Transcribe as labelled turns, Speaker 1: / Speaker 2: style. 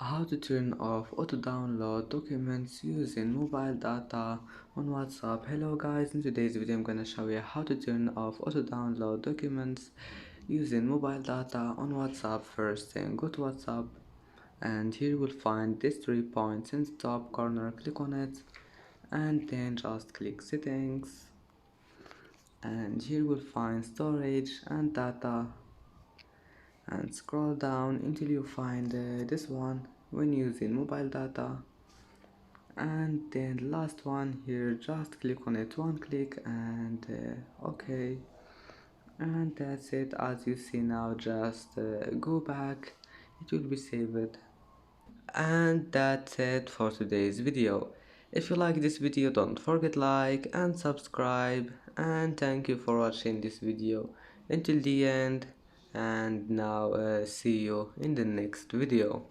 Speaker 1: How to turn off auto download documents using mobile data on WhatsApp. Hello guys, in today's video I'm gonna show you how to turn off auto download documents using mobile data on WhatsApp. First thing, go to WhatsApp and here you will find these 3 points in the top corner. Click on it and then just click settings, and here you will find storage and data, and scroll down until you find this one when using mobile data, and then the last one here, just click on it, one click, and okay, and that's it. As you see now, just go back, it will be saved. And that's it for today's video. If you like this video, don't forget like and subscribe, and thank you for watching this video until the end. And now see you in the next video.